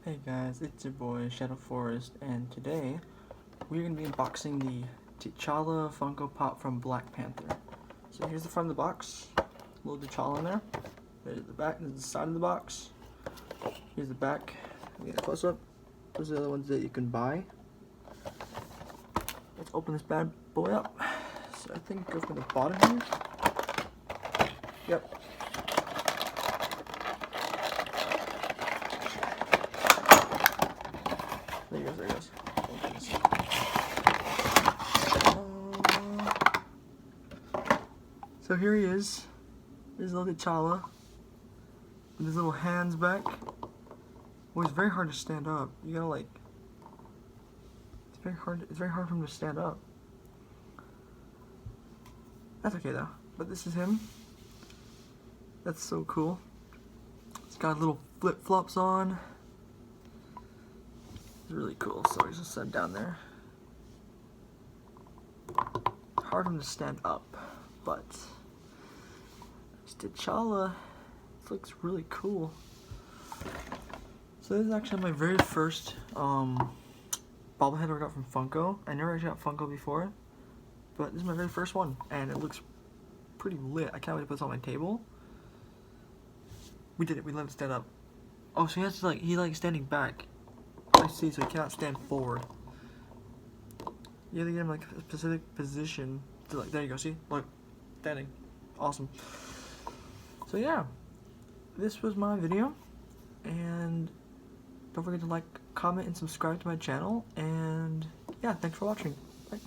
Hey guys, it's your boy Shadow Forest, and today we're going to be unboxing the T'Challa Funko Pop from Black Panther. So here's the front of the box, a little T'Challa in there. There's the back, there's the side of the box. Here's the back. Get a close up. Those are the other ones that you can buy. Let's open this bad boy up. So I think go from the bottom here. Yep. There he goes, there he goes. Oh, goodness. So here he is. There's little T'Challa. With his little hands back. Well, it's very hard to stand up. You gotta like... It's very hard for him to stand up. That's okay though. But this is him. That's so cool. He's got little flip-flops on. It's really cool, so he's just set down there. Hard for him to stand up, but it's T'Challa. This looks really cool. So this is actually my very first bobblehead I got from Funko. I never actually got Funko before, but this is my very first one, and it looks pretty lit. I can't wait to put this on my table. We did it. We let him stand up. Oh, so he has to like standing back. I see. So he cannot stand forward. You have to get him like a specific position to like. There you go. See, look, standing. Awesome. So yeah, this was my video, and don't forget to like, comment, and subscribe to my channel. And yeah, thanks for watching. Bye.